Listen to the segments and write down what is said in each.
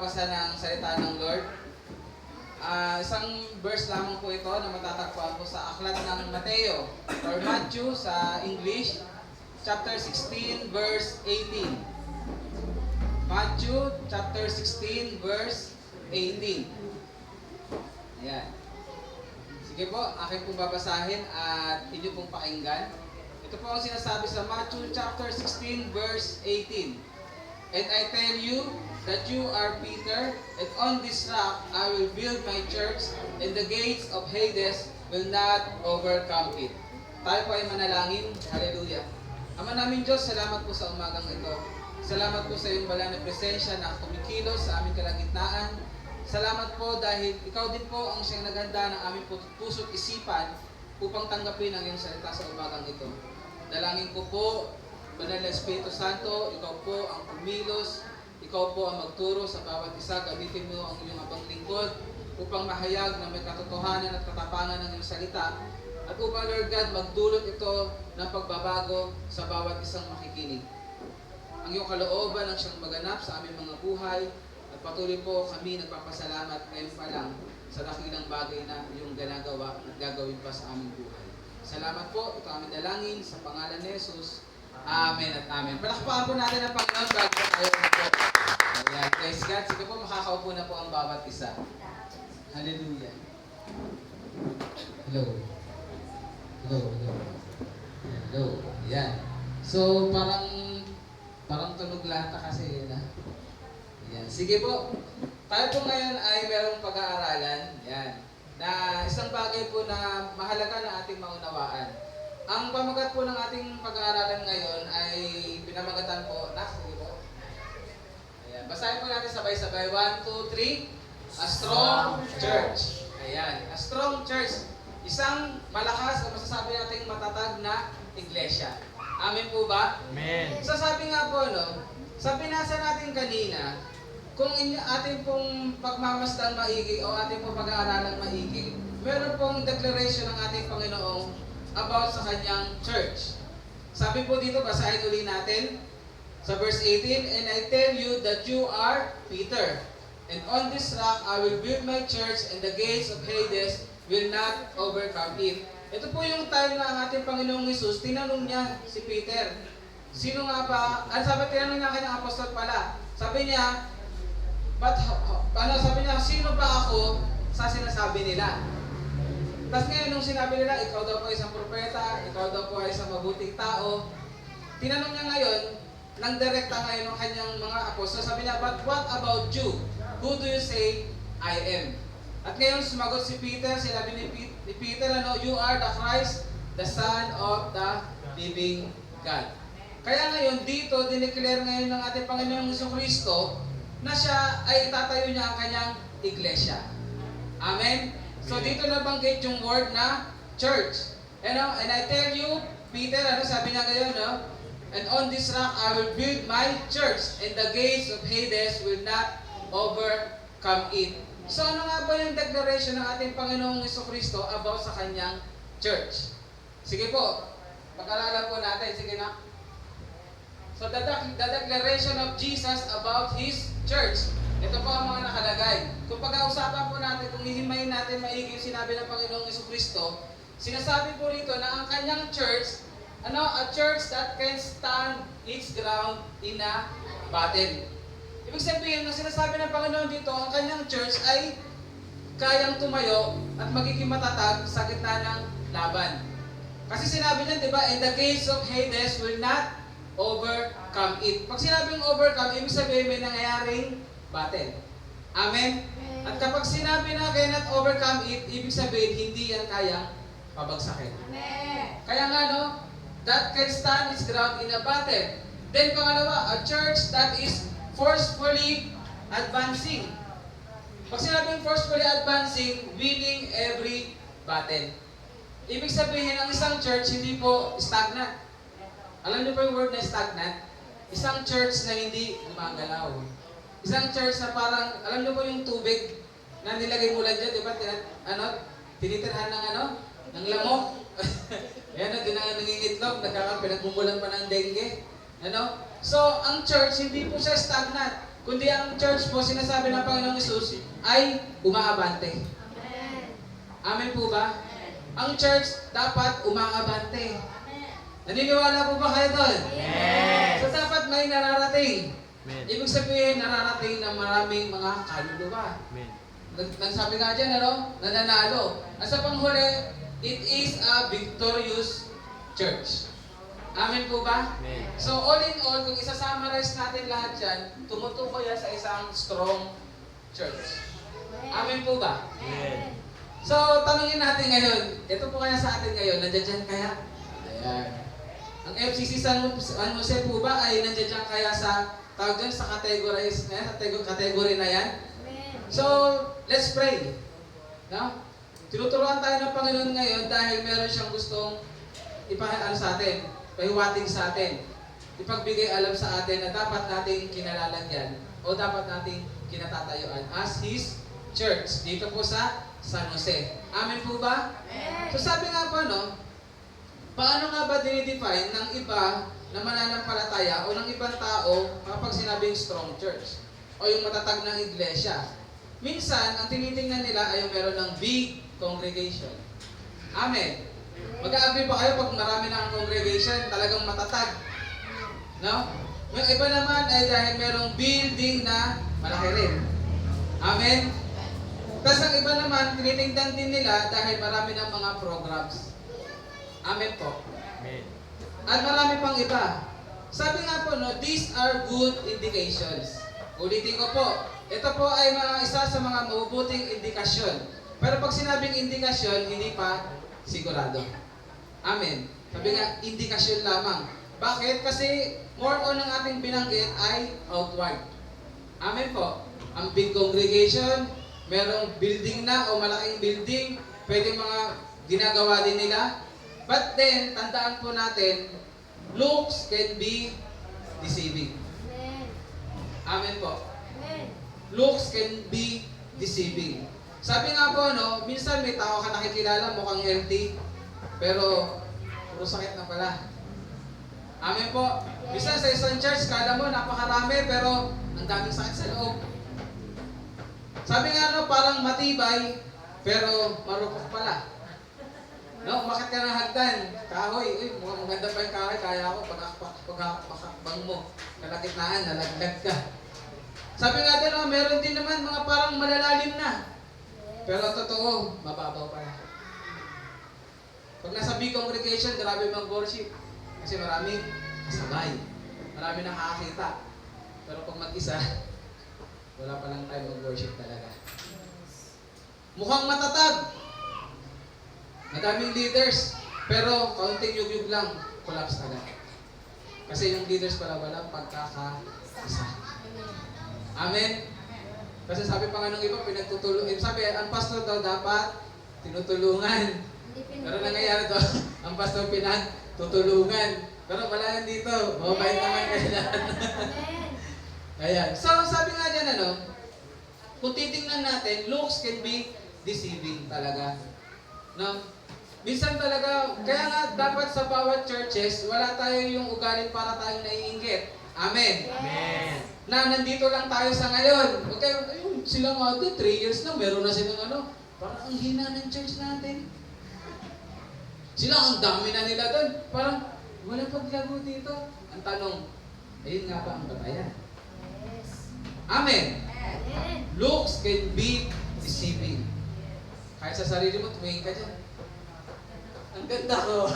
Basa ng salita ng Lord. Isang verse lamang po ito na matatagpuan po sa aklat ng Mateo or Matthew sa English, chapter 16, verse 18. Matthew, chapter 16, verse 18. Ayan. Sige po, akin pong babasahin at inyo pong pakinggan. Ito po ang sinasabi sa Matthew, chapter 16, verse 18. And I tell you that you are Peter, and on this rock I will build my church, and the gates of Hades will not overcome it. Tayo po ay manalangin. Hallelujah. Ama namin Diyos, salamat po sa umagang ito. Salamat po sa iyong banal na presensya na kumikilos sa aming kalagitnaan. Salamat po dahil ikaw din po ang siyang naghanda ng aming puso't isipan upang tanggapin ang iyong salita sa umagang ito. Dalangin ko po, Banal na Espiritu Santo, ikaw po ang kumilos, ikaw po ang magturo sa bawat isa. Gamitin mo ang iyong abang lingkod upang mahayag na may katotohanan at katapangan ng iyong salita. At upang, Lord God, magdulot ito ng pagbabago sa bawat isang makikinig. Ang iyong kalooban ang siyang maganap sa aming mga buhay. At patuloy po kami nagpapasalamat ngayon pa lang sa dakilang bagay na iyong ginagawa at gagawin pa sa aming buhay. Salamat po. Ito aming dalangin sa pangalan ni Jesus. Amen at amen. Palakpakan po natin ang Panginoon bago tayo po. Ayan, praise God. Sige po, makakaupo na po ang bawat isa. Hallelujah. Hello. Hello. Hello. Hello. Ayan. So, parang tunog lata kasi yun ha. Ayan. Sige po. Tayo po ngayon ay merong pag-aaralan. Ayan. Na isang bagay po na mahalaga na ating maunawaan. Ang pamagat po ng ating pag-aaralan ngayon ay pinamagatan po, sige po. Ayan, basahin po natin sabay-sabay. 1, 2, 3. A strong church. Ayan, a strong church. Isang malakas o masasabi natin matatag na iglesia. Amen po ba? Amen. Sasabi nga po, no, sa binasa natin kanina, kung ating pong pagmamasdan maigi o ating pong pag-aaralan maigi, meron pong declaration ng ating Panginoong about sa kanyang church. Sabi po dito, basahin uli natin sa verse 18, And I tell you that you are Peter, and on this rock I will build my church, and the gates of Hades will not overcome it. Ito po yung time na ang ating Panginoong Hesus, tinanong niya si Peter, sino nga ba, tinanong niya kanyang apostol pala, sabi niya, sabi niya, sino ba ako sa sinasabi nila? Tapos ngayon, nung sinabi nila, ikaw daw po ay isang propeta, ikaw daw po ay isang mabuting tao, tinanong niya ngayon, nang direkta ngayon ng kanyang mga apostol, sabi niya, but what about you? Who do you say I am? At ngayon, sumagot si Peter, sinabi ni Peter, you are the Christ, the Son of the living God. Kaya ngayon, dito, dineclare ngayon ng ating Panginoong Jesucristo na siya ay itatayo niya ang kanyang iglesia. Amen? So dito nabanggit yung word na church. And I tell you, Peter, sabi niya ngayon, and on this rock I will build my church, and the gates of Hades will not overcome it. So ano nga ba yung declaration ng ating Panginoong Jesucristo about sa kanyang church? Sige po, pag-aralan po natin. Sige na. So the declaration of Jesus about His church. Ito po ang mga nakalagay. Kung pag-ausapan po natin, kung hihimayin natin maigi yung sinabi ng Panginoong Jesucristo, sinasabi po rito na ang kanyang church, a church that can stand its ground in a battle. Ibig sabihin, ang sinasabi ng Panginoon dito, ang kanyang church ay kayang tumayo at magiging matatag sa gitna ng laban. Kasi sinabi niya, di ba, and the gates of Hades will not overcome it. Pag sinabing overcome, ibig sabihin may nangyayaring battle. Amen? At kapag sinabi na cannot overcome it, ibig sabihin, hindi yan kayang pabagsakin. Amen. Kaya nga, that can stand its ground in a battle. Then, pangalawa, a church that is forcefully advancing. Pag sinabing forcefully advancing, winning every battle. Ibig sabihin, ang isang church hindi po stagnant. Alam niyo po yung word na stagnant? Isang church na hindi gumagalaw. Isang church na parang, alam niyo po yung tubig na nilagay mo lang dyan, di ba? Tinitirhan ng lamok. Ayan, nanging'itlog, pinagmumulan pa ng dengue. So, ang church, hindi po siya stagnant. kundi ang church po, sinasabi ng Panginoong Hesus, ay umaabante. Amen po ba? Ang church dapat umaabante. Naniniwala po ba kayo doon? Yes! So dapat may nararating. Amen. Ibig sabihin, nararating ng maraming mga kaluluwa. Amen. Nagsabi nga dyan, nananalo. At sa panghuli, it is a victorious church. Amen po ba? Amen. So all in all, kung isa-summarize natin lahat yan, tumutukoy yan sa isang strong church. Amen po ba? Amen. So, tanungin natin ngayon, ito po kaya sa atin ngayon, nandiyan dyan kaya? Ayan. Ang FCC San Jose po ba ay nandiyan dyan kaya sa, tawag dyan, sa category na yan? So, let's pray. No? Tinuturuan tayo ng Panginoon ngayon dahil meron siyang gustong ipahiwating sa atin, pahiwating sa atin, ipagbigay alam sa atin na dapat nating kinalalagyan o dapat nating kinatatayuan as His church dito po sa San Jose. Amen po ba? So sabi nga po, paano nga ba dinidefine ng iba na mananampalataya o ng ibang tao kapag sinabing strong church o yung matatag ng iglesia? Minsan, ang tinitingnan nila ay yung meron ng big congregation. Amen. Mag-a-agree ba kayo pag marami na ang congregation, talagang matatag? No? Yung iba naman ay dahil merong building na malaki rin. Amen? Tapos ang iba naman, tinitingnan din nila dahil marami ng mga programs. Amen po. Amen. At marami pang iba. Sabi nga po, these are good indications. Ulitin ko po, ito po ay isa sa mga mabubuting indikasyon. Pero pag sinabing indikasyon, hindi pa sigurado. Amen. Sabi nga, indikasyon lamang. Bakit? Kasi more on ang ating binanggit ay outward. Amen po. Ang big congregation, merong building na o malaking building, pwede mga ginagawa din nila. But then, tandaan po natin, looks can be deceiving. Amen po. Looks can be deceiving. Sabi nga po, minsan may tao ka nakikilala, mukhang healthy, pero puro sakit na pala. Amen po. Minsan sa isang church, kala mo napakarami, pero ang daming sakit sa loob. Sabi nga parang matibay, pero marupok pala. Umakit ka ng hagdan, kahoy, mukhang maganda pa yung kahoy, kaya ako, pagkakbang mo, kalakitnaan, nalaglag ka. Sabi nga din, meron din naman mga parang malalalim na. Pero totoo, mababaw pala. Pag nasa big congregation, grabe mag-worship. Kasi marami kasabay. Marami nakakakita. Pero pag mag-isa, wala pa lang time mag-worship talaga. Mukhang matatag. Madaming leaders. Pero kaunting yug-yug lang, collapse agad. Kasi yung leaders pala walang pagkakaisa. Amen? Kasi sabi pa nga nung iba, sabi, ang pastor daw dapat tinutulungan. Pero nangyayari to, ang pastor pinagtutulungan. Pero wala yan dito. Mabait naman kayo lahat. Ayan. So, sabi nga dyan, kung titingnan natin, looks can be deceiving talaga. Minsan talaga, kaya nga dapat sa bawat churches, wala tayo yung ugalit para tayong naiinggit. Amen. Amen. Na nandito lang tayo sa ngayon. Okay, ayun, sila nga doon, 3 years na, meron na silang parang ang hina ng church natin. Sila, ang dami na nila doon. Parang, wala paglago dito. Ang tanong, ayun nga ba ang batayan? Amen. Looks can be deceiving. Kahit sa sarili mo, tumingin ka dyan. Ang ganda ko.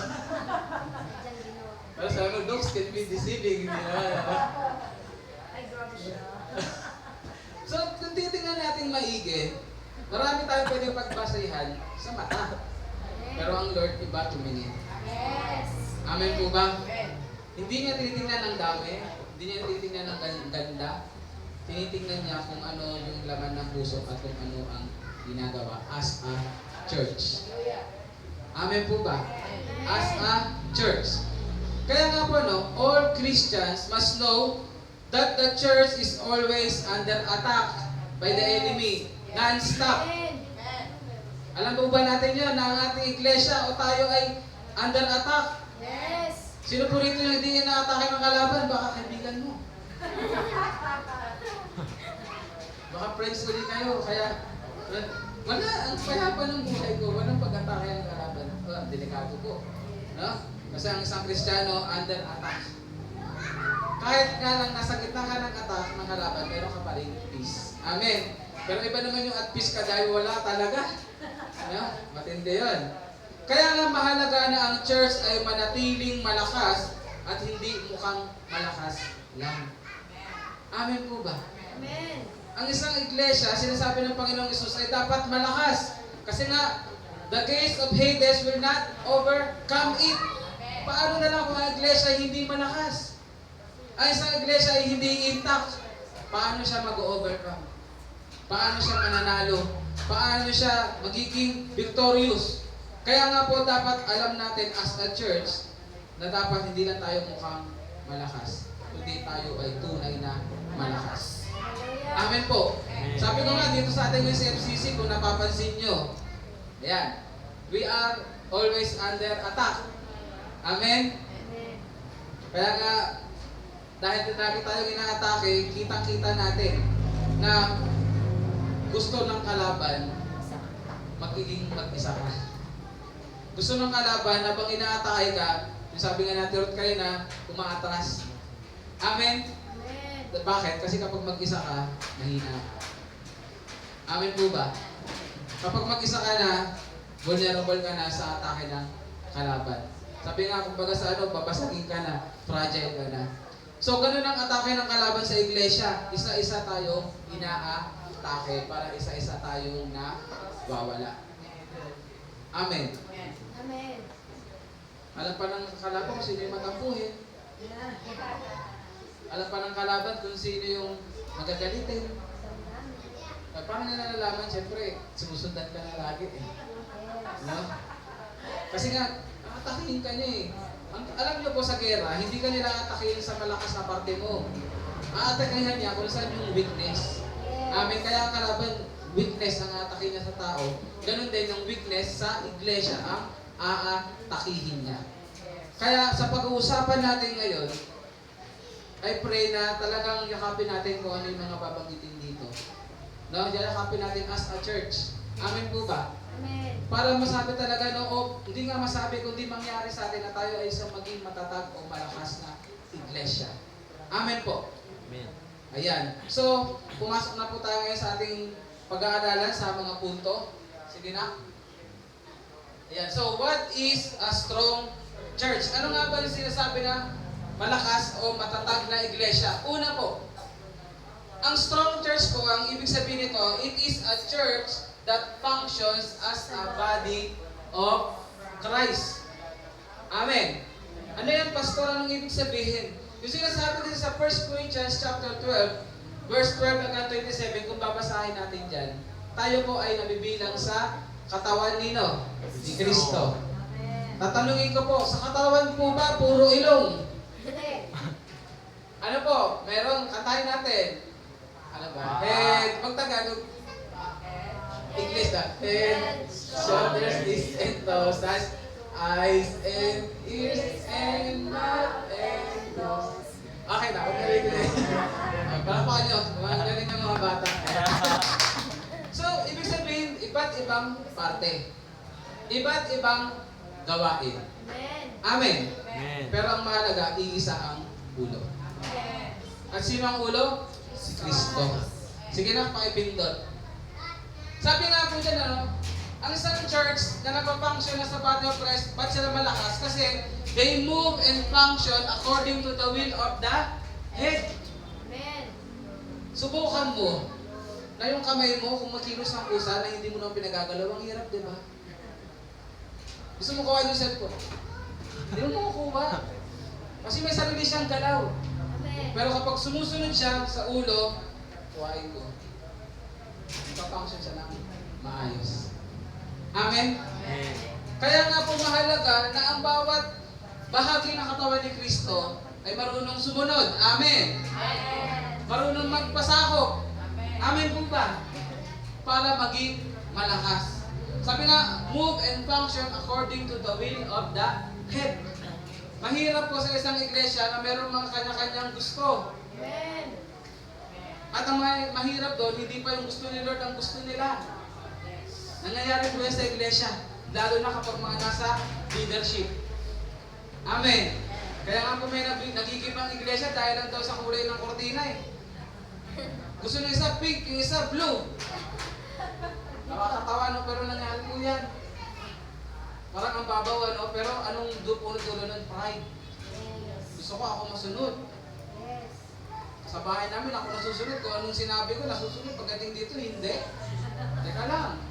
Pero sabi mo, looks can be deceiving. Hindi naman. So, kung titingnan natin maigi, marami tayong pwedeng pagbasahan sa mata. Pero ang Lord, iba tumingin. Amen po ba? Hindi niya tinitingnan ng dami, hindi niya tinitingnan ng ganda, tinitingnan niya kung ano yung laman ng puso at kung ano ang ginagawa as a church. Amen po ba? As a church. Kaya nga po, all Christians must know that the church is always under attack by the enemy, non-stop. Alam po ba natin yun, na ang ating iglesia o tayo ay under attack? Yes. Sino po rito yung hindi na-atake ng kalaban? Baka kaibigan mo. Baka friends ulit kayo, kaya wala, ang payapa ng buhay ko, walang pag-atake ng kalaban. Delikado po. No? Kasi ang isang Kristiyano, under attack. Kahit nga lang nasa gitna ka ng attack ng kalaban, meron ka pa rin peace. Amen. Pero iba naman yung at peace ka dahil wala talaga. No? Matindi yun. Kaya nga mahalaga na ang church ay manatiling malakas at hindi mukhang malakas lang. Amen po ba? Amen. Ang isang iglesia, sinasabi ng Panginoong Hesus ay dapat malakas. Kasi nga, the gates of Hades will not overcome it. Paano na lang kung ang iglesia ay hindi malakas? Ang isang iglesia ay hindi intact. Paano siya mag-overcome? Paano siya mananalo? Paano siya magiging victorious? Kaya nga po dapat alam natin as a church na dapat hindi lang tayo mukhang malakas, kundi tayo ay tunay na malakas. Amen po. Sabi ko nga dito sa ating SFCC, kung napapansin nyo, ayan, we are always under attack. Amen? Kaya nga, dahil lagi tayong inaatake, kitang-kita natin na gusto ng kalaban magiging mag-isa ka. Gusto ng kalaban na bang inaatake ka, yung sabi nga natin kayo na umaatras. Amen? Bakit? Kasi kapag mag-isa ka, mahina ka. Amen po ba? Kapag mag-isa ka na, vulnerable ka na sa atake ng kalaban. Sabi nga, kumbaga sa babasagin ka na, fragile ka na. So, ganun ang atake ng kalaban sa iglesia. Isa-isa tayong inaatake para isa-isa tayong nawawala. Amen. Amen. Alam pa ng kalaban kung sino yung matampuhin. Alam pa ng kalaban kung sino yung magagalitin. Paano nila nalalaman? Siyempre, sumusundan ka na lagi eh. No? Kasi nga, atakihin ka niya eh. Alam niyo po sa gera, hindi ka nila atakihin sa malakas na parte mo. Aatakihin niya kung saan yung weakness. Amen. Kaya ang kalaban, weakness ang atake niya sa tao. Ganon din yung weakness sa iglesia ang aatakihin niya. Kaya sa pag-uusapan natin ngayon, I pray na talagang yakapin natin kung ano yung mga babanggitin dito. No, yakapin natin as a church. Amen po ba? Amen. Para masabi talaga hindi nga masabi kundi mangyari sa atin na tayo ay isang maging matatag o malakas na iglesia. Amen po. Amen. Ayan. So, pumasok na po tayo ngayon sa ating pag-aaralan sa mga punto. Sige na. Ayan. So, what is a strong church? Ano nga ba yung sinasabi na malakas o matatag na iglesia? Una po, ang strong church po, ang ibig sabihin nito, it is a church that functions as a body of Christ. Amen. Ano yan, pastor? Anong ibig sabihin? Yung sinasabi dito sa 1 Corinthians chapter 12, verse 12 hanggang 27, kung babasahin natin dyan, tayo po ay nabibilang sa katawan nino, ni Kristo. Tatanungin ko po, sa katawan po ba puro ilong? Ano po? Meron, kantahin natin. Ano ba? Head, pagtagalog. English na. Head, shoulders, knees, and toes. That's eyes and ears and mouth and nose. Okay na, huwag galing na. Palapakan nyo, huwag galing ng mga bata. So, ibig sabihin, iba't ibang parte. Iba't ibang gawain. Amen. Amen. Pero ang mahalaga, iisa ang ulo. At sino ang ulo? Si Kristo. Sige na, pakipindot. Sabi nga po dyan, ang isang church na nagpa-function na sa body of Christ, ba't sila malakas? Kasi they move and function according to the will of the head. Amen. Subukan mo na yung kamay mo, kung magkilos ng pusa na hindi mo naman pinagagalaw, ang hirap, di ba? Gusto mo kuha yung cellphone? Hindi mo makukuha. Kasi may sarili siyang galaw. Amen. Pero kapag sumusunod siya sa ulo, kuhain ko. Ipapunction siya ng maayos. Amen? Amen. Kaya nga po mahalaga na ang bawat bahagi ng katawan ni Kristo ay marunong sumunod. Amen? Marunong magpasakop. Amen po ba? Para maging malakas. Sabi nga, move and function according to the will of the head. Mahirap po sa isang iglesia na mayroong mga kanya-kanyang gusto. Amen. At ang mahirap doon, hindi pa yung gusto ni Lord ang gusto nila. Nangyayari po yan sa iglesia, lalo na kapag mga nasa leadership. Amen. Kaya nga po may nagiging ang iglesia dahil lang daw sa kulay ng kortina eh. Gusto ng isa pink, yung isa blue. Nakakatawa no, pero nangyari po yan. Parang ang babaw ano, pero anong dulo nun? Pride. Gusto ko ako masunod. Yes. Sa bahay namin ako nasusunod. Kung anong sinabi ko, nasusunod. Pagdating dito, hindi. Teka lang.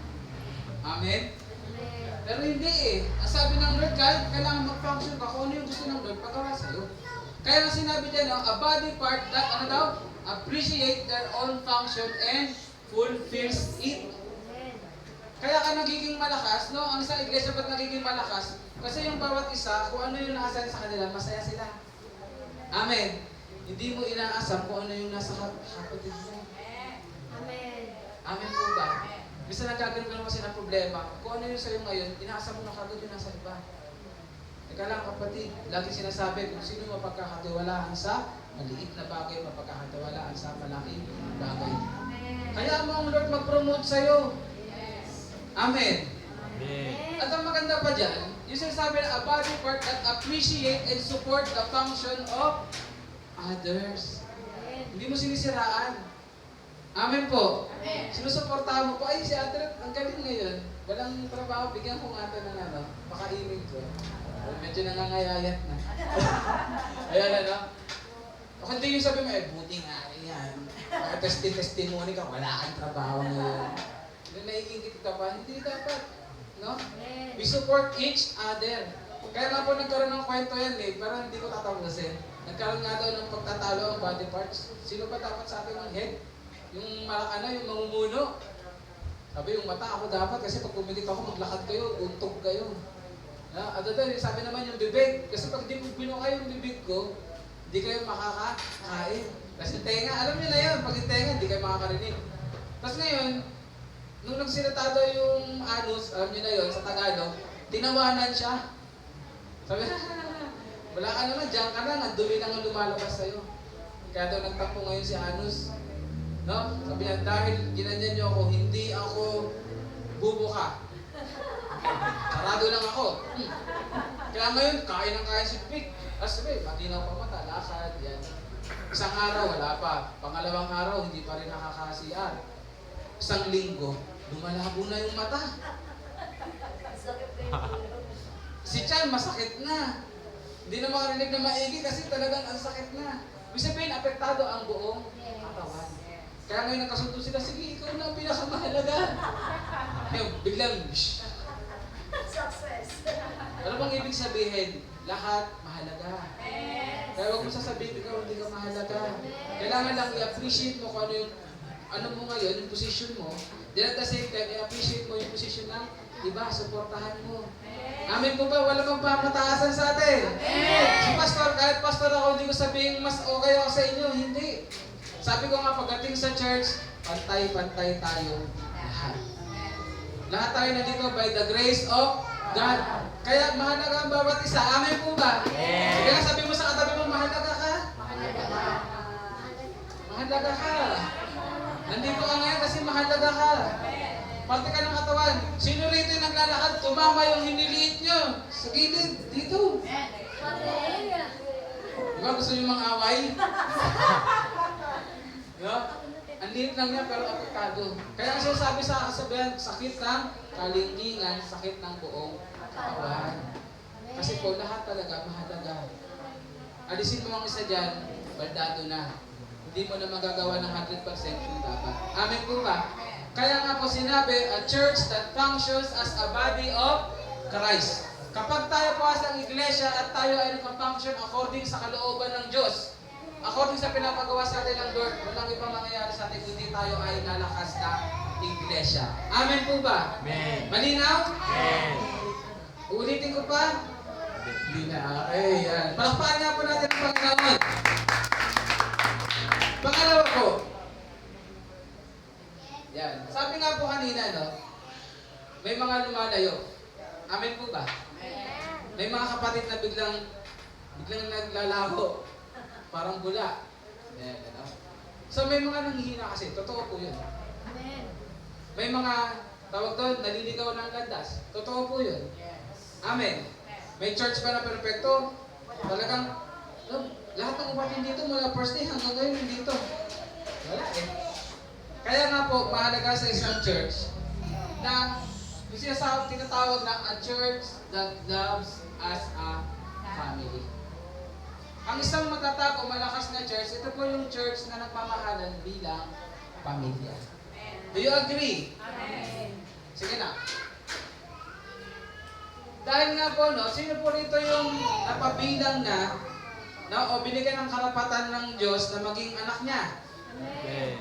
Amen? Amen. Pero hindi eh. Ang sabi ng Lord, kahit kailangan mag-function ka, kung ano yung gusto ng Lord, pagawa sa'yo. Kaya ang sinabi dyan, no, a body part that, ano daw, appreciate their own function and fulfills it. Amen. Kaya ka nagiging malakas, no? Ang isang iglesia ba't nagiging malakas? Kasi yung bawat isa, kung ano yung nakasan sa kanila, masaya sila. Amen. Hindi mo inaasam kung ano yung nasa kapatid mo. Amen. Amen po ba? Bisa nagkaganon ka naman kasi ng problema. Kung ano yung sa'yo ngayon, inaasam mo na kagad yung nasa iba. Teka lang kapatid, lagi sinasabi kung sino mapagkakatiwalaan sa maliit na bagay, mapagkakatiwalaan sa malaking bagay. Amen. Kaya mo ang Lord mag-promote sa'yo. Yes. Amen. Amen. At ang maganda pa dyan, yung sinasabi na a body part that appreciate and support the function of others. Amen. Hindi mo sinisiraan. Amen po. Amen. Sinusuportahan mo po, ay si Ate, ang galing ngayon. Walang trabaho, bigyan ko nga ito ng ano, makaimig ko. Medyo nangangayayat na. Ayan ano. O hindi yung sabi mo, buti nga yan. Testimony ka, wala kang trabaho ngayon. Yung naiingit ka pa, hindi dapat. No? Amen. We support each other. Kaya nga po nagkaroon ng kwento yan eh, pero hindi ko tatapusin. Nagkaroon nga daw ng pagtatalo ang body parts. Sino ba dapat sa atin ang head? Yung yung mamumuno. Sabi yung mata, ako dapat kasi pag pumilip ako, maglakad kayo, untog kayo. Sabi naman yung bibig, kasi pag di mo binukay yung bibig ko, hindi kayo makakain. Kasi tenga, alam niyo na yun, pag yung tenga, hindi kayo makakarinig. Tapos ngayon, nung nagsinatado yung anus, alam niyo na yun, sa Tagalog, tinawanan siya. Sabi, wala ka naman, diyan ka na, ang dumi nang lumalabas sa'yo. Kaya daw nagtampo ngayon si anus. No? Sabi niya, dahil ginanyan niyo ako, hindi ako bubuka. Sarado lang ako. Kaya ngayon, kain ng kain si Vic. Sabi, matinaw pa mata, lakad, yan. Isang araw, wala pa. Pangalawang araw, hindi pa rin nakaka-CR. Isang linggo, lumalabo na yung mata. Si Chan, masakit na. Hindi na makarinig na maigi kasi talagang ang sakit na. Ibig sabihin, apektado ang buong katawan. Kaya ngayon nagkasundo sila, sige, ikaw na ang pinakamahalaga. Ngayon, biglang, shh. Success. Ano bang ibig sabihin? Lahat mahalaga. Yes. Kaya huwag mo sasabihin, ikaw hindi ka mahalaga. Kailangan lang i-appreciate mo kung ano mo ngayon, yung position mo. Then at the same time, i-appreciate mo yung position ng iba, suportahan mo. Amen po ba? Wala magpamataasan sa atin. Si pastor, kahit pastor ako, hindi ko sabihin mas okay ako sa inyo. Hindi. Sabi ko nga, pagdating sa church, pantay-pantay tayo lahat. Lahat tayo nandito by the grace of God. Kaya mahalaga ang bawat isa. Amen po ba? Sige nga, sabi mo sa katabi mo, mahalaga ka. Mahalaga ka. Nandito ka ngayon kasi mahalaga ka. Parte ka ng katawan. Sino rito yung naglalakad? Tumama yung hiniliit nyo. Sa gilid. Dito. Diba gusto nyo mang-away? No? Ang liit lang niya pero apektado. Kaya ang sinasabi sa kasabihan, sakit ng kalingingan, sakit ng buong katawan. Kasi po lahat talaga mahalaga. Alisin mo ang isa dyan, baldado na. Hindi mo na magagawa ng 100% yung dapat. Amen po ba? Kaya nga po sinabi, a church that functions as a body of Christ. Kapag tayo po as ang iglesia at tayo ay nag-function according sa kalooban ng Diyos, according sa pinapagawa sa atin ng Lord, walang ibang mangyayari sa atin kundi tayo ay nalakas na iglesia. Amen po ba? Amen. Malinaw? Amen. Ulitin ko pa? Hindi na. Okay, yan. Palakpakan nga po natin ang Panginoon. Pangalawa po. Yan. Sabi nga po kanina, no? May mga lumalayo. Amen po ba? May mga kapatid na biglang naglalaho. Parang bula. Yan, ano? So may mga nanghihina kasi, totoo po yun. Amen. May mga, tawag doon, naliligaw ng landas. Totoo po yun. Amen. May church ba na perfecto? Talagang, no, lahat ng umatin dito mula first day hanggang ngayon dito. Wala eh. Kaya nga po, mahalaga sa isang church na yung tinatawag na a church that loves as a family. Ang isang matatag o malakas na church, ito po yung church na nagmamahalan bilang pamilya. Do you agree? Amen. Sige na. Dahil nga po, no, sino po rito yung napabilang na o binigyan ng karapatan ng Diyos na maging anak niya? Amen.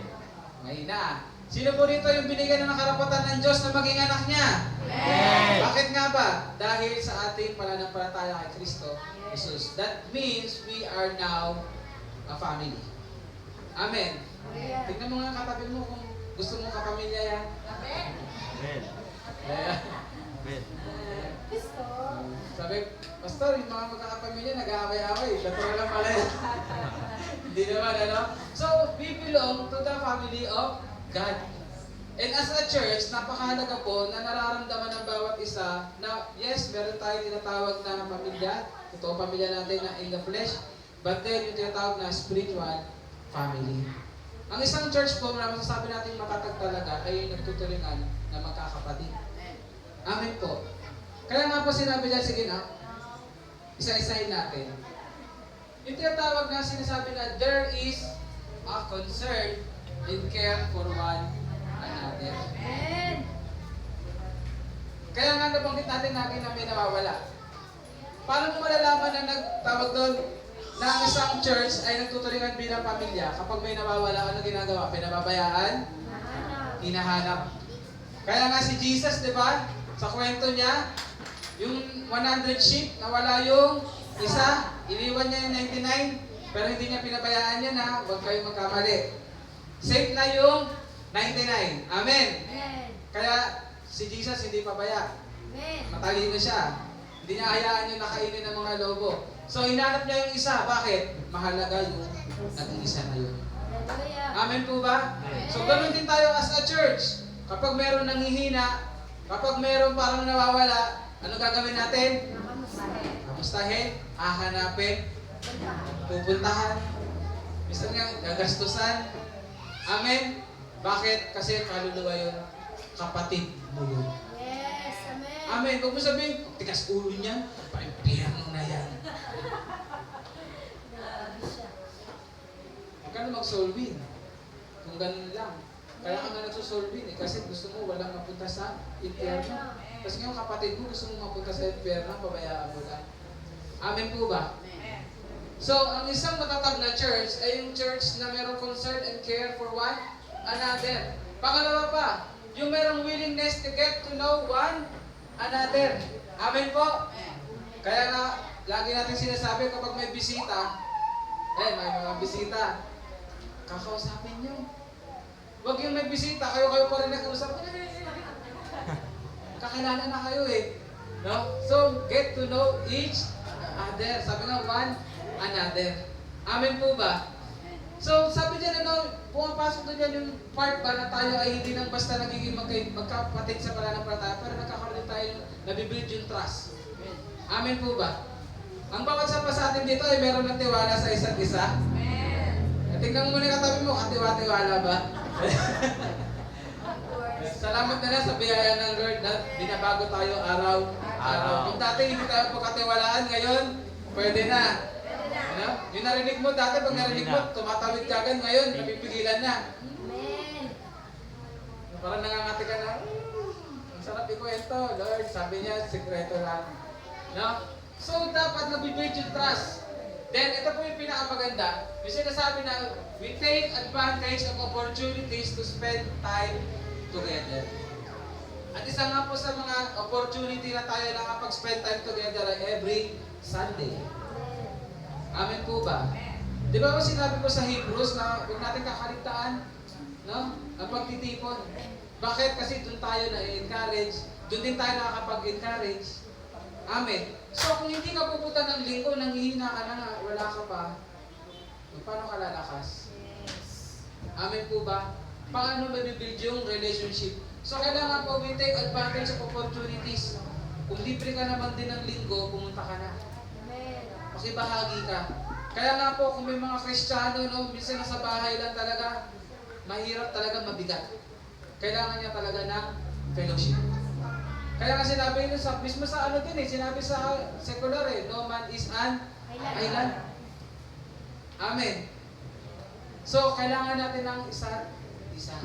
Ngayon na. Sino po rito yung binigyan ng karapatan ng Diyos na maging anak niya? Amen. Bakit nga ba? Dahil sa ating pananampalataya kay Kristo Jesus. That means we are now a family. Amen. Hallelujah. Tignan mo nga katabi mo kung gusto mong kapamilya yan. Amen. Amen. Ayan. Amen. Gusto. Sabi, Pastor, yung mga magkakapamilya nag-aaway-aaway. Natural lang pala yan. Hindi naman, ano? So, we belong to the family of God. And as a church, napakahalaga po na nararamdaman ng bawat isa na yes, meron tayong tinatawag na pamilya. Ito pamilya natin na in the flesh. But then, yung tinatawag na spiritual family. Ang isang church po na masasabi natin matatag talaga ay yung nagtuturingan na magkakapatid. Amen po. Kaya nga po sinabi dyan, sige na, isa-isahin natin. Yung tinatawag na sinasabi na there is a concern and care for one another. Amen. Kaya nga nabanggit natin na may nawawala. Paano mo malalaman na nagtawag doon na ang isang church ay nagtuturingan bilang pamilya kapag may nawawala, ano ginagawa? Pinababayaan? Nahanap. Hinahanap. Kaya nga si Jesus, di ba? Sa kwento niya, yung 100 sheep, nawala yung isa, iniwan niya yung 99, pero hindi niya pinabayaan niya na huwag kayong magkamali. Safe na yung 99. Amen. Amen. Kaya si Jesus hindi pabaya. Amen. Matalino siya. Hindi niya hayaan yung nakainin ng mga lobo. So hinanap niya yung isa. Bakit? Mahalaga yung nag-iisa na yun. Hallelujah. Amen po ba? So ganoon din tayo as a church. Kapag meron nanghihina, kapag meron parang nawawala, ano gagawin natin? Nakamustahin. Kamustahin, hahanapin, Puntahan. pupuntahan, minsan nga gagastusan. Amen? Bakit? Kasi kaluluwa yun, kapatid mo yun. Yes. Amen. Amen. Huwag mo sabihin, tikas ulo niyan, pa-impyerno na yan. Grabe siya. Huwag ka na mag-soul win. Kung ganun lang. Kaya ka nga nagsusoul win eh, kasi gusto mo walang mapunta sa impyerno. Kasi ngayon kapatid mo gusto mo mapunta sa impyerno, pabayaan mo lang. Amen po ba? So, ang isang matatag na church ay yung church na merong concern and care for one another. Pangalawa pa, yung merong willingness to get to know one another. Amen po? Kaya nga, lagi natin sinasabi kapag may bisita, may mga bisita, kakausapin nyo. Huwag yung may bisita, kayo pa rin nag-usap. Kakilala na kayo eh. No? So, get to know each other. Sabi nga, one another. Amen po ba? So, sabi dyan, pumapasok doon yan yung part ba na tayo ay hindi lang basta nagiging magkapatid sa pananampalataya, pero nagkakaroon din tayo, nabibuild yung trust. Amen po ba? Ang bawat sa atin dito ay meron ng tiwala sa isa't isa. Tingnan mo muna yung katabi mo, katiwa-tiwala ba? Of course. Salamat na lang sa biyaya ng Lord na binabago tayo araw-araw. Kung dati hindi tayo pagkatiwalaan, ngayon, pwede na. Ano? Yung narinig mo dati, pag narinig mo, tumatawid ka agad, ngayon, napipigilan na. Amen. Parang nangangati ka na, ang sarap ikwento, Lord. Sabi niya, sikreto lang. No? So, dapat nabibuild yung trust. Then, ito po yung pinakamaganda. Yung sinasabi na, we take advantage of opportunities to spend time together. At isa nga po sa mga opportunity na tayo nakapag-spend time together ay every Sunday. Amen po ba? Di ba sinabi ko sa Hebrews na huwag natin kakaligtaan, no? Ang pagtitipon. Bakit? Kasi doon tayo na-encourage, doon din tayo nakakapag-encourage. Amen. So kung hindi ka pupunta ng linggo, nanghihina ka na nga, wala ka pa, paano ka lalakas? Yes. Amen po ba? Paano mabibuild yung relationship? So kailangan po we take advantage of opportunities. Kung libre ka naman din ng linggo, pumunta ka na. Amen. Makibahagi ka. Kaya nga po, kung may mga Kristiyano, no, minsan nasa bahay lang talaga, mahirap talaga mabigat. Kailangan niya talaga ng fellowship. Kaya nga sinabi nyo sa, mismo sa ano din sinabi sa secular no man is an island. Amen. So, kailangan natin ng isa't isa.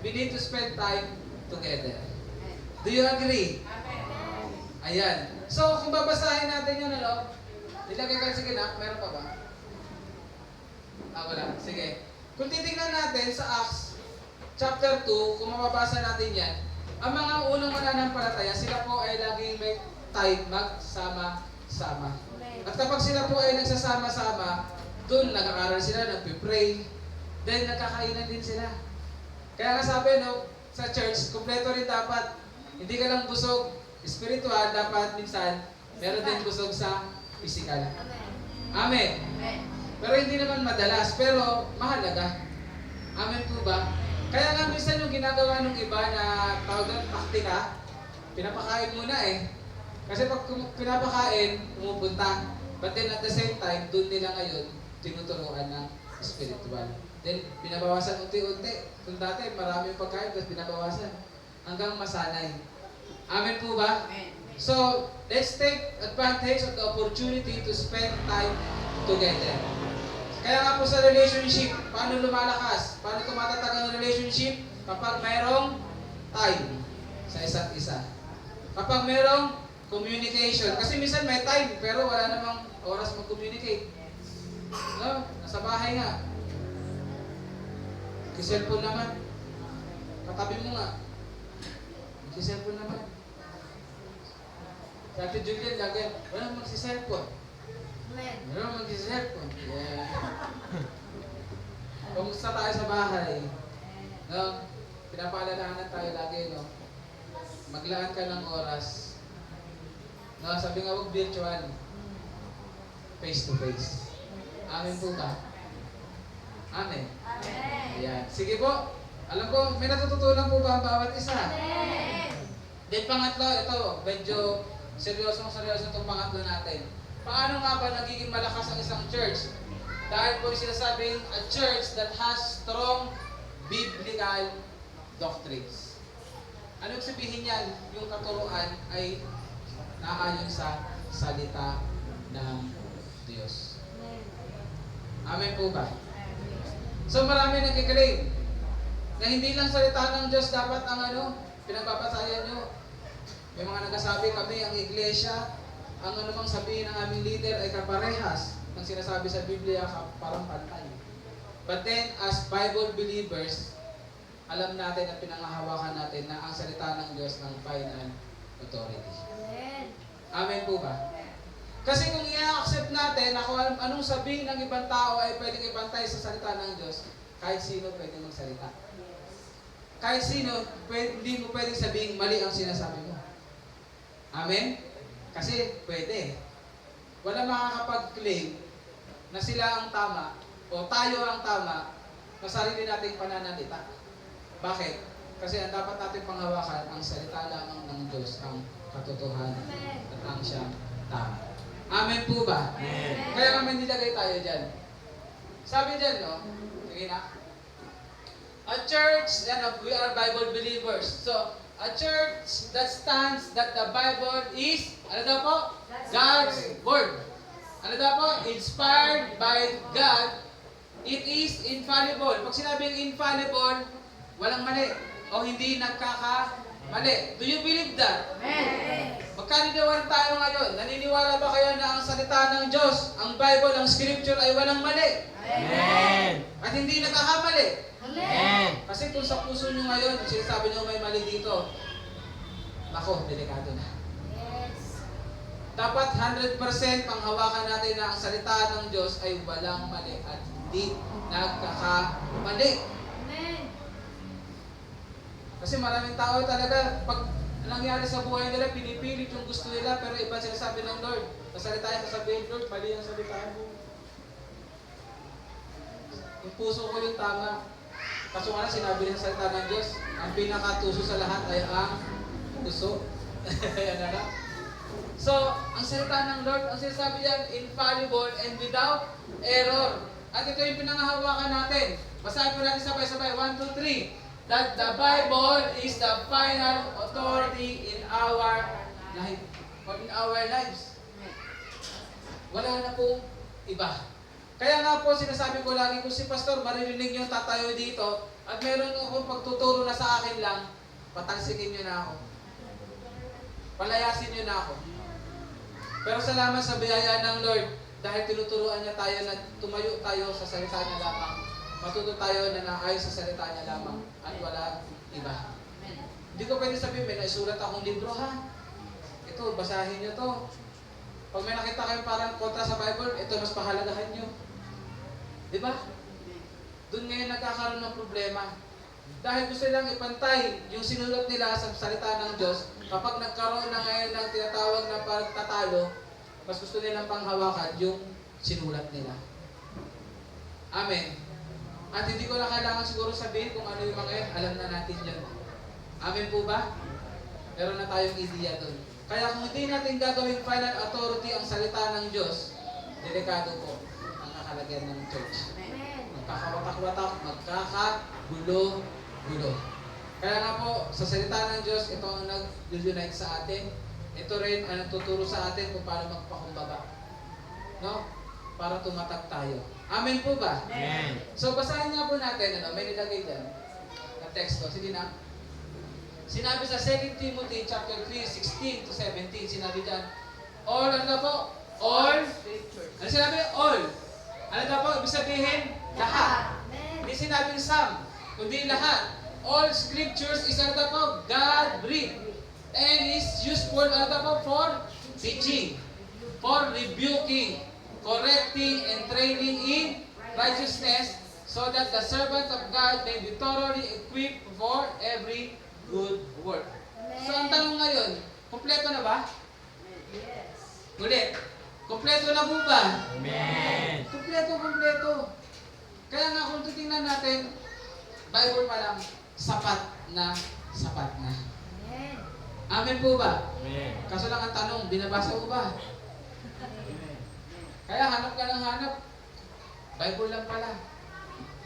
We need to spend time together. Do you agree? Ayan. So, kung babasahin natin yun, ilagay ka, sige na, meron pa ba? Wala. Sige. Kung titingnan natin sa Acts chapter 2, kung mababasa natin yan, ang mga unang mananampalataya, sila po ay laging may time magsama-sama. At kapag sila po ay nagsasama-sama, doon nag-aaral sila, nagpipray, then nagkakainan din sila. Kaya nga sabi, sa church, kumpleto rin dapat. Hindi ka lang busog spiritual, dapat minsan, meron din busog sa physical. Amen. Pero hindi naman madalas, pero mahalaga. Amen po ba? Kaya nga minsan yung ginagawa ng iba na tawag ng taktika, pinapakain muna Kasi pag pinapakain, pumupunta. But then at the same time, doon nila ngayon, tinuturuan ng spiritual. Then, binabawasan unti-unti. Kung dati, marami yung pagkain, tapos binabawasan. Hanggang masanay. Amen po ba? Amen. So, let's take advantage of the opportunity to spend time together. Kaya nga po sa relationship, paano lumalakas? Paano tumatatag ang relationship? Kapag mayroong time sa isa't isa. Kapag mayroong communication. Kasi minsan may time, pero wala namang oras mag-communicate. No? Nasa bahay nga. Mag-cellphone naman. Katabi mo nga. Mag-cellphone naman. Sa Ate Julian, lagi, wala mag-cellphone. Wala mag-cellphone. Yeah. Kumusta tayo sa bahay? No? Pinapaalalahanan tayo lagi, no? Maglaan ka ng oras. No, sabi nga huwag virtual. Face to face. Amen po ba? Amen. Ayan. Sige po. Alam ko, may natututunan po ba ang bawat isa? Then pangatlo, ito, medyo seryoso itong pangatlo natin. Paano nga ba nagiging malakas ang isang church? Dahil po sinasabing a church that has strong biblical doctrines. Ano yung sabihin yan? Yung katuruan ay naayon sa salita ng Diyos. Amen po ba? So marami nagkiklaim na hindi lang salita ng Diyos dapat ang pinagpapasayan nyo. May mga nagsasabi kami, ang iglesia, ang anumang sabihin ng aming leader ay kaparehas ng sinasabi sa Biblia, parang pantay. But then, as Bible believers, alam natin at pinangahawakan natin na ang salita ng Diyos ng final authority. Amen po ba? Kasi kung i-accept natin na kung anong sabihin ng ibang tao ay pwedeng ipantay sa salita ng Diyos, kahit sino pwedeng magsalita. Kahit sino, hindi mo pwedeng sabihin mali ang sinasabi mo. Amen? Kasi pwede. Wala makakapag-claim na sila ang tama o tayo ang tama na sarili nating pananalita. Bakit? Kasi ang dapat natin panghawakan ang salita lamang ng Diyos, ang katotohanan at ang siyang tama. Amen po ba? Amen. Kaya naman nilagay tayo dyan. Sabi dyan, no? Sige na. A church, we are Bible believers. So, a church that stands that the Bible is, ano daw po? God's Word. Ano daw po? Inspired by God. It is infallible. Pag sinabing infallible, walang mali. O hindi nagkakamali. Do you believe that? Amen. Magkaniniwala tayo ngayon. Naniniwala ba kayo na ang salita ng Diyos, ang Bible, ang Scripture ay walang mali? Amen. At hindi nagkakamali? Amen. Kasi kung sa puso nyo ngayon, sinasabi nyo may mali dito, nako, delikado na. Dapat 100% panghawakan natin na ang salita ng Diyos ay walang mali at hindi nagkakamali. Kasi maraming tao talaga, pag nangyari sa buhay nila, pinipilit yung gusto nila, pero iba sinasabi ng Lord. Sa salita niya, sasabihin, Lord, mali ang salita mo. Yung puso ko yung tama. Kaso nga lang, sinabi rin sa salita ng Diyos, ang pinakatuso sa lahat ay ang puso. Yan na. So, ang salita ng Lord, ang sinasabi yan, infallible and without error. At ito yung pinangahawakan natin. Basahin po natin sabay-sabay. 1, 2, 3. That the Bible is the final authority in our life. Or in our lives. Wala na pong iba. Kaya nga po, sinasabi ko lagi, kung si Pastor maririnig yung tatayo dito, at meron akong pagtuturo na sa akin lang, patalsikin nyo na ako. Palayasin nyo na ako. Pero salamat sa biyaya ng Lord, dahil tinuturuan niya tayo na tumayo tayo sa salita niya lamang. Matuto tayo na naayos sa salita niya lamang, at wala iba. Hindi ko pwede sabihin, may naisulat akong libro ha. Ito, basahin nyo to. Pag may nakita kayong parang kontra sa Bible, ito mas pahalagahan nyo. Di ba? Doon ngayon nagkakaroon ng problema. Dahil gusto nilang ipantay yung sinulat nila sa salita ng Diyos, kapag nagkaroon na ngayon ng tinatawag na pagtatalo, mas gusto nilang panghawakan yung sinulat nila. Amen. At hindi ko na kailangan siguro sabihin kung ano yung mga yan, alam na natin yun. Amen po ba? Meron na tayong ideya doon. Kaya kung hindi natin gagawing final authority ang salita ng Diyos, delikado po ang kakalagyan ng church. Magkakawatak-watak, magkakagulo-gulo. Kaya nga po, sa salita ng Diyos, ito ang nag-unite sa atin. Ito rin ang nagtuturo sa atin kung paano magpakumbaba. No? Para tumatak tayo. Amen po ba? Amen. So, basahin nga po natin, may nilagay dyan na teksto. Sige na. Sinabi sa 2 Timothy chapter 3, 16 to 17, sinabi dyan, all, ano po? All? Ano sinabi? All. Ano daw po? Ibig sabihin? Lahat. Hindi sinabing some, kundi lahat. All scriptures is ano daw po? God-breathed. And is useful ano daw po? For teaching, for rebuking, correcting, and training in righteousness, so that the servant of God may be thoroughly equipped for every good work. So ang tanong ngayon, kumpleto na ba? Yes. Ulit, kumpleto na po ba? Amen. Kumpleto. Kaya nga kung titingnan natin, Bible pa lang, sapat na. Amen. Amen po ba? Amen. Kaso lang ang tanong, binabasa mo ba? Kaya hanap ka ng hanap. Bible lang pala.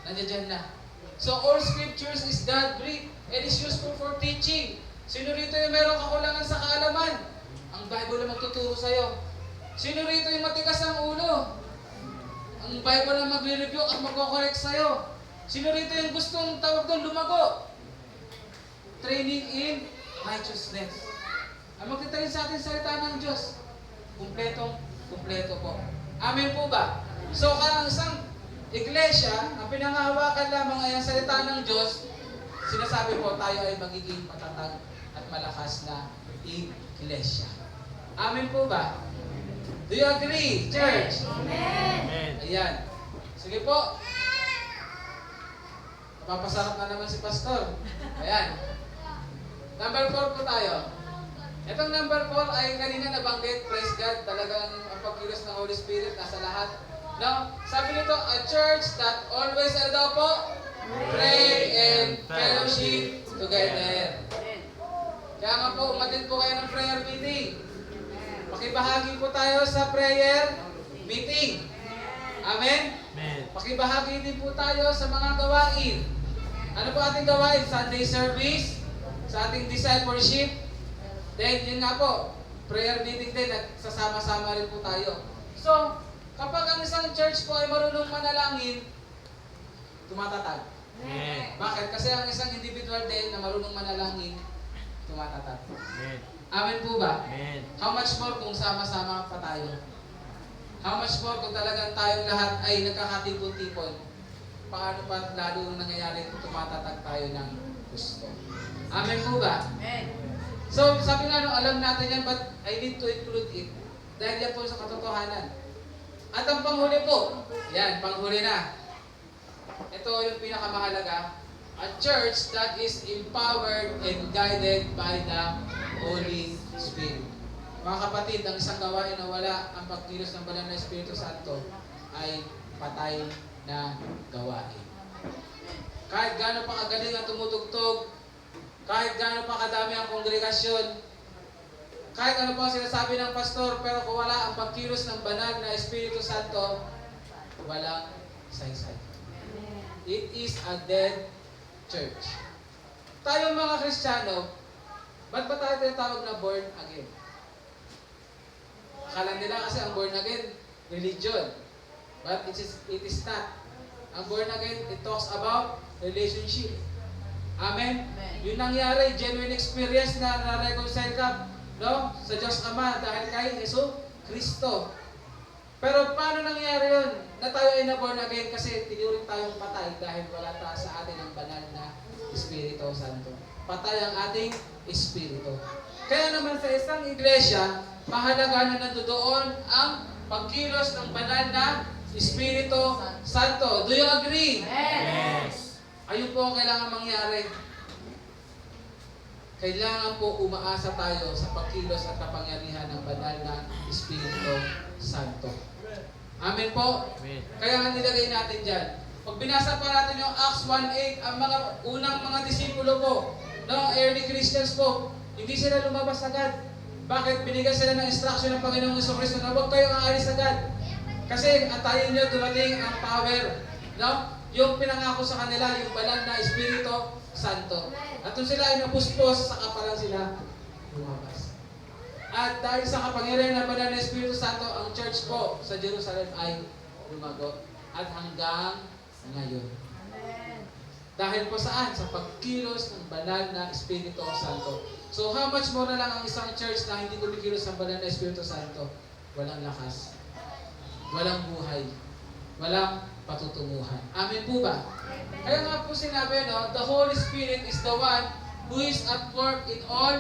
Nandiyan na. So all scriptures is God-breathed and is useful for teaching. Sino rito yung meron kakulangan sa kaalaman? Ang Bible na magtuturo sa'yo. Sino rito yung matigas ang ulo? Ang Bible na magre-review at magko-correct sa'yo. Sino rito yung gustong tawag doon lumago? Training in righteousness. Ang magtitrain sa atin salita ng Diyos. Kumpleto po. Amen po ba? So, kaya ang isang iglesia, ang pinangahawakan lamang ay ang salita ng Diyos, sinasabi po tayo ay magiging matatag at malakas na iglesia. Amen po ba? Do you agree, church? Amen. Amen. Ayan. Sige po. Napapasarap na naman si Pastor. Ayan. Number 4 po tayo. Itong number 4 ay kanina nabanggit, praise God, talagang ang pagkilos ng Holy Spirit nasa lahat. No? Sabi nito, a church that always daw po, pray and fellowship together. Kaya nga po, umatin po kayo ng prayer meeting. Pakibahagi po tayo sa prayer meeting. Amen? Amen. Pakibahagi din po tayo sa mga gawain. Ano po ating gawain? Sunday service, sa ating discipleship. Then, yun nga po, prayer meeting din, nagsasama-sama rin po tayo. So, kapag ang isang church po ay marunong manalangin, tumatatag. Amen. Bakit? Kasi ang isang individual din na marunong manalangin, tumatatag. Amen. Amen po ba? Amen. How much more kung sama-sama pa tayo? How much more kung talagang tayong lahat ay nagkakatipon-tipon? Paano pa lalo nangyayari kung tumatatag tayo ng gusto? Amen po ba? Amen. So, sabi nga nung alam natin yan, but I need to include it. Dahil yan po sa katotohanan. At ang panghuli po, yan, panghuli na. Ito yung pinakamahalaga. A church that is empowered and guided by the Holy Spirit. Mga kapatid, ang isang gawain na wala ang pagkilos ng banal na Espiritu Santo ay patay na gawain. Kahit gaano pa kagaling ang tumutugtog, kahit gaano pa kadami ang kongregasyon, kahit ano pa ang sinasabi ng pastor, pero kung wala ang pagkilos ng banal na Espiritu Santo, walang saysay. It is a dead church. Tayo mga Kristiyano, ba't ba tayo tinatawag na born again? Akala nila kasi ang born again, religion. But it is not. Ang born again, it talks about relationship. Amen? Yung nangyari, genuine experience na na-reconcile ka, no? Sa Diyos Ama dahil kay Yesu Kristo. Pero paano nangyari yun? Na tayo ay na-born again kasi tinuring tayong patay dahil wala tayo sa atin ang banal na Espiritu Santo. Patay ang ating Espiritu. Kaya naman sa isang iglesia, mahalaga na nandoon ang pagkilos ng banal na Espiritu Santo. Do you agree? Yes. Ayun po ang kailangan mangyari. Kailangan po umaasa tayo sa pagkilos at kapangyarihan ng banal na Espiritu Santo. Amen po? Amen. Kaya nga nilagay natin dyan. Pag binasa pa natin yung Acts 1:8, ang mga unang mga disipulo po, no, early Christians po, hindi sila lumabas agad. Bakit? Binigyan sila ng instruction ng Panginoong Jesucristo na huwag kayong aalis agad. Kasi atayin nyo dumating ang power. No? Yung pinangako sa kanila, yung banal na Espiritu Santo. At kung sila ay napuspos, saka pa lang sila lumabas. At dahil sa kapangyarihan ng banal na Espiritu Santo, ang church po sa Jerusalem ay lumago. At hanggang ngayon. Dahil po saan? Sa pagkilos ng banal na Espiritu Santo. So how much more na lang ang isang church na hindi kumikilos ng banal na Espiritu Santo? Walang lakas. Walang buhay. Walang patutunguhan. Amen po ba? Kaya nga po sinabi, no, the Holy Spirit is the one who is at work in all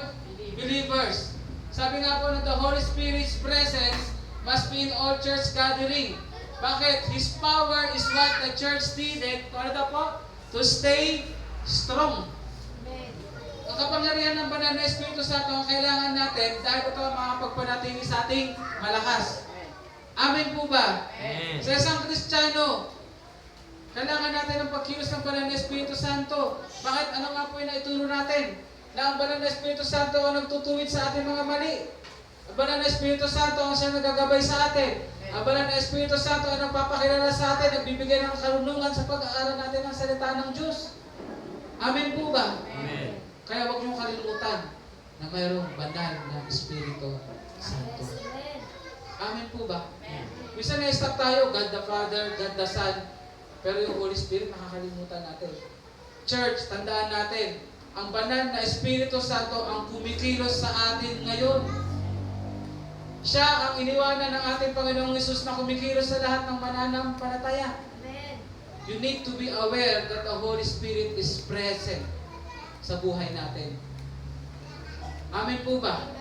believers. Sabi nga po na the Holy Spirit's presence must be in all church gathering. Bakit? His power is what the church needed. Ano daw po? To stay strong. Ang kapangyarihan ng banal na Espiritu Santo ang kailangan natin dahil ito ang makapagpanatili sa ating malakas. Amen po ba? Amen. Sa isang Kristiyano, kailangan natin ang pagkilos ng banal na Espiritu Santo. Bakit? Ano nga po yung naituro natin? Na ang banal na Espiritu Santo ang nagtutuwid sa ating mga mali. Ang banal na Espiritu Santo ang siya nagagabay sa atin. Ang banal na Espiritu Santo ang nagpapakilala sa atin, nagbibigay ng karunungan sa pag-aaral natin ng salita ng Diyos. Amen po ba? Amen. Kaya huwag niyong kalimutan na mayroong banal na Espiritu Santo. Amen po ba? Minsan na-stop tayo, God the Father, God the Son, pero yung Holy Spirit nakakalimutan natin. Church, tandaan natin, ang banal na Espiritu Santo ang kumikilos sa atin ngayon. Siya ang iniwanan ng ating Panginoong Hesus na kumikilos sa lahat ng mananampalataya. You need to be aware that the Holy Spirit is present sa buhay natin. Amen po ba?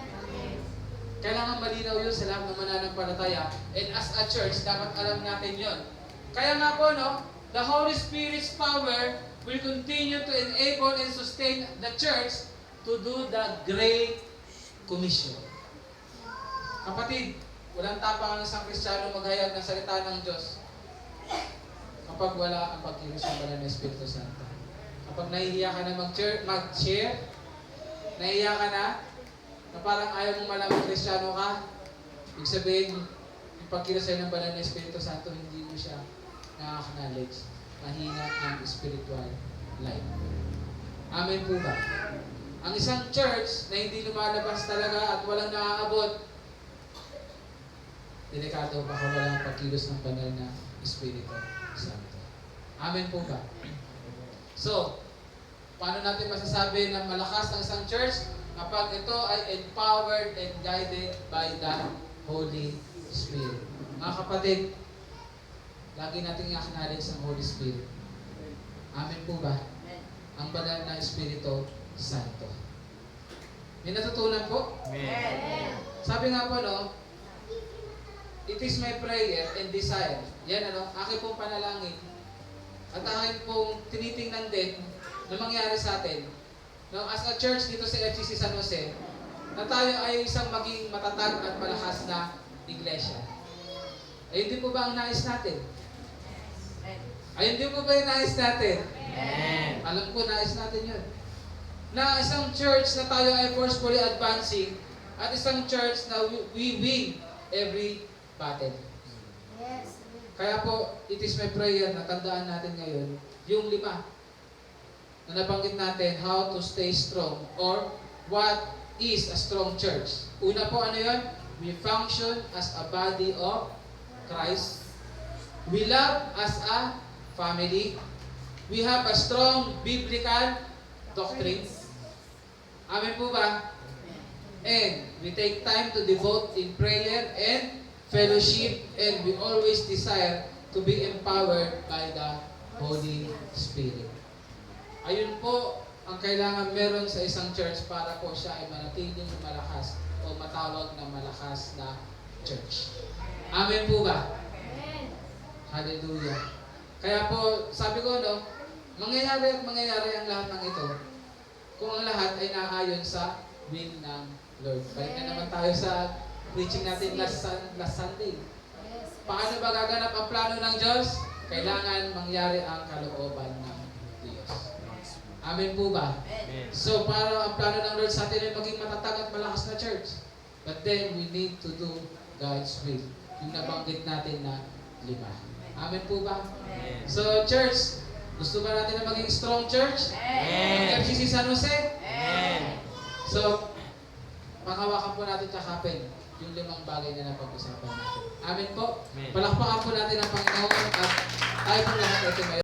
Kailangan malinaw yun sa lahat ng mananampalataya. And as a church, dapat alam natin yun. Kaya nga po, no, the Holy Spirit's power will continue to enable and sustain the church to do the Great Commission. Kapatid, walang tapang ang isang Kristiyano maghayag ng salita ng Diyos kapag wala ang pagkilos ng banal na Espiritu Santo. Kapag nahihiya ka na mag-share, nahihiya ka na parang ayaw mong malamang Kristiyano ka, ibig sabihin, yung pagkilos sa'yo ng banal na Espiritu Santo, hindi mo siya na-acknowledge. Mahina ang spiritual life. Amen po ba? Ang isang church na hindi lumalabas talaga at walang naaabot, delikado baka walang pagkilos ng banal na Espiritu Santo. Amen po ba? So, paano natin masasabi na malakas ang isang church? Kapag ito ay empowered and guided by the Holy Spirit. Mga kapatid, lagi natin i-acknowledge ang Holy Spirit. Amen po ba? Ang banal na Espiritu Santo. May natutunan po? Amen. Sabi nga po, no, it is my prayer and desire. Yan, aking pong panalangin. At aking pong tinitingnan din na mangyari sa atin. No, as a church dito sa FCC San Jose, na tayo ay isang maging matatag at malakas na iglesia. Ayun din po ba ang nais natin? Ayun din po ba yung nais natin? Amen. Alam ko, nais natin yun. Na isang church na tayo ay forcefully advancing at isang church na we win every battle. Yes. Kaya po, it is my prayer na tandaan natin ngayon yung 5 na nabanggit natin, how to stay strong or what is a strong church. Una po, ano yun? We function as a body of Christ. We love as a family. We have a strong biblical doctrine. Amen po ba? And we take time to devote in prayer and fellowship, and we always desire to be empowered by the Holy Spirit. Ayun po ang kailangan meron sa isang church para po siya ay manatiling malakas o matawag na malakas na church. Amen po ba? Amen. Hallelujah. Kaya po, sabi ko, no, mangyayari at mangyayari ang lahat ng ito kung ang lahat ay naayon sa will ng Lord. Balik na naman tayo sa preaching natin last Sunday. Yes. Paano ba gaganap ang plano ng Diyos? Kailangan mangyari ang kalooban ng Diyos. Amen po ba? Amen. So, para ang plano ng Lord sa atin ay maging matatag at malakas na church. But then, we need to do God's will. Yung nabanggit natin na 5. Amen po ba? Amen. So, church, gusto ba natin na maging strong church? Amen. FCC San Jose? Amen. So, panghawakan po natin tsakapin yung 5 bagay na napag-usapan natin. Amen po? Amen. Palakpakan po natin ang Panginoon at tayo po lahat ay tumayo.